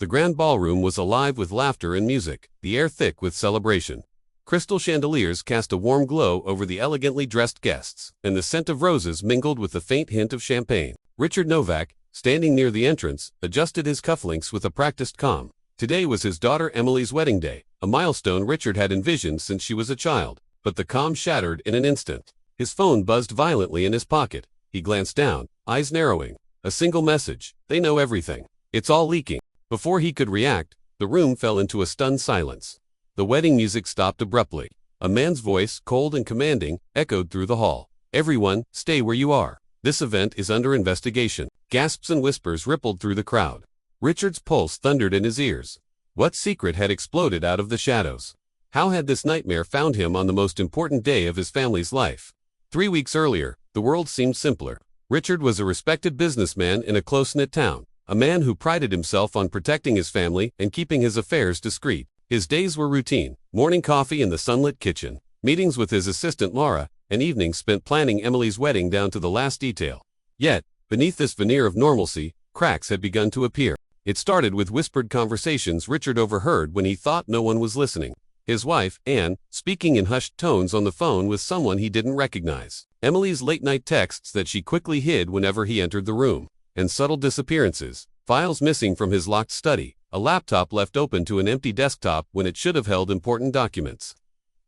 The grand ballroom was alive with laughter and music, the air thick with celebration. Crystal chandeliers cast a warm glow over the elegantly dressed guests, and the scent of roses mingled with a faint hint of champagne. Richard Novak, standing near the entrance, adjusted his cufflinks with a practiced calm. Today was his daughter Emily's wedding day, a milestone Richard had envisioned since she was a child, but the calm shattered in an instant. His phone buzzed violently in his pocket. He glanced down, eyes narrowing. A single message. They know everything. It's all leaking. Before he could react, the room fell into a stunned silence. The wedding music stopped abruptly. A man's voice, cold and commanding, echoed through the hall. "Everyone, stay where you are. This event is under investigation." Gasps and whispers rippled through the crowd. Richard's pulse thundered in his ears. What secret had exploded out of the shadows? How had this nightmare found him on the most important day of his family's life? 3 weeks earlier, the world seemed simpler. Richard was a respected businessman in a close-knit town, a man who prided himself on protecting his family and keeping his affairs discreet. His days were routine: morning coffee in the sunlit kitchen, meetings with his assistant Laura, and evenings spent planning Emily's wedding down to the last detail. Yet, beneath this veneer of normalcy, cracks had begun to appear. It started with whispered conversations Richard overheard when he thought no one was listening. His wife, Anne, speaking in hushed tones on the phone with someone he didn't recognize. Emily's late-night texts that she quickly hid whenever he entered the room. And subtle disappearances. Files missing from his locked study. A laptop left open to an empty desktop when it should have held important documents.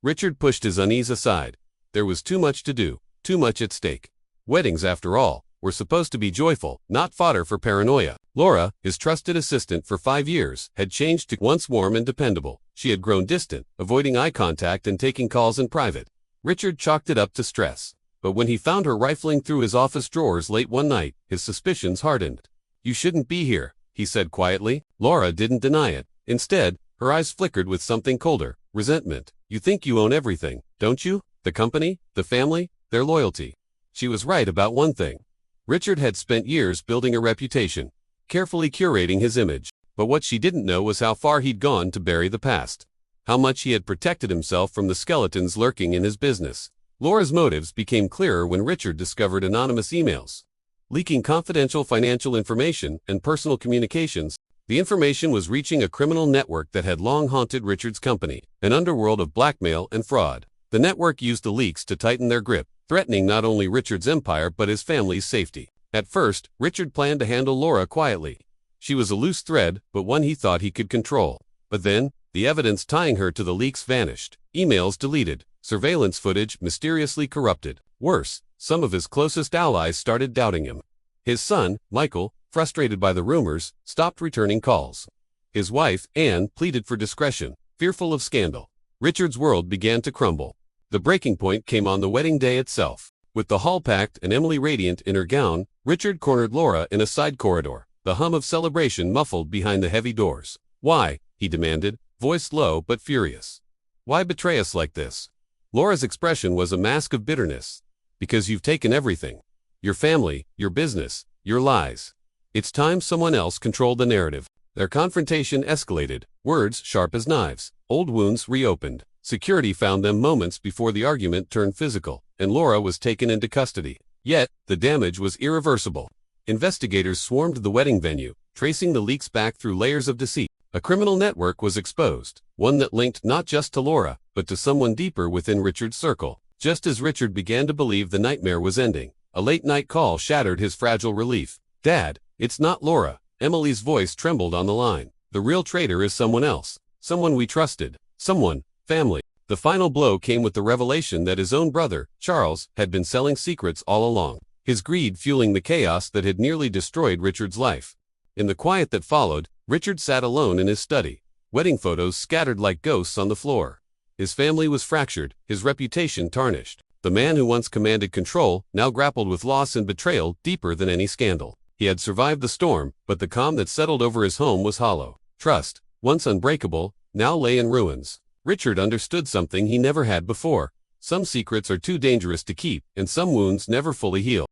Richard pushed his unease aside. There was too much to do, too much at stake. Weddings, after all, were supposed to be joyful, not fodder for paranoia. Laura, his trusted assistant for 5 years, had changed to once warm and dependable. She had grown distant, avoiding eye contact and taking calls in private. Richard chalked it up to stress. But when he found her rifling through his office drawers late one night, his suspicions hardened. "You shouldn't be here," he said quietly. Laura didn't deny it. Instead, her eyes flickered with something colder: resentment. "You think you own everything, don't you? The company, the family, their loyalty." She was right about one thing. Richard had spent years building a reputation, carefully curating his image. But what she didn't know was how far he'd gone to bury the past. How much he had protected himself from the skeletons lurking in his business. Laura's motives became clearer when Richard discovered anonymous emails, leaking confidential financial information and personal communications. The information was reaching a criminal network that had long haunted Richard's company, an underworld of blackmail and fraud. The network used the leaks to tighten their grip, threatening not only Richard's empire but his family's safety. At first, Richard planned to handle Laura quietly. She was a loose thread, but one he thought he could control. But then, the evidence tying her to the leaks vanished. Emails deleted, surveillance footage mysteriously corrupted. Worse, some of his closest allies started doubting him. His son, Michael, frustrated by the rumors, stopped returning calls. His wife, Anne, pleaded for discretion, fearful of scandal. Richard's world began to crumble. The breaking point came on the wedding day itself. With the hall packed and Emily radiant in her gown, Richard cornered Laura in a side corridor, the hum of celebration muffled behind the heavy doors. "Why?" he demanded, voice low but furious. "Why betray us like this?" Laura's expression was a mask of bitterness. "Because you've taken everything. Your family, your business, your lies. It's time someone else controlled the narrative." Their confrontation escalated, words sharp as knives. Old wounds reopened. Security found them moments before the argument turned physical, and Laura was taken into custody. Yet, the damage was irreversible. Investigators swarmed the wedding venue, tracing the leaks back through layers of deceit. A criminal network was exposed, one that linked not just to Laura, but to someone deeper within Richard's circle. Just as Richard began to believe the nightmare was ending, a late-night call shattered his fragile relief. "Dad, it's not Laura." Emily's voice trembled on the line. "The real traitor is someone else. Someone we trusted. Someone, family." The final blow came with the revelation that his own brother, Charles, had been selling secrets all along. His greed fueling the chaos that had nearly destroyed Richard's life. In the quiet that followed, Richard sat alone in his study, wedding photos scattered like ghosts on the floor. His family was fractured, his reputation tarnished. The man who once commanded control now grappled with loss and betrayal deeper than any scandal. He had survived the storm, but the calm that settled over his home was hollow. Trust, once unbreakable, now lay in ruins. Richard understood something he never had before. Some secrets are too dangerous to keep, and some wounds never fully heal.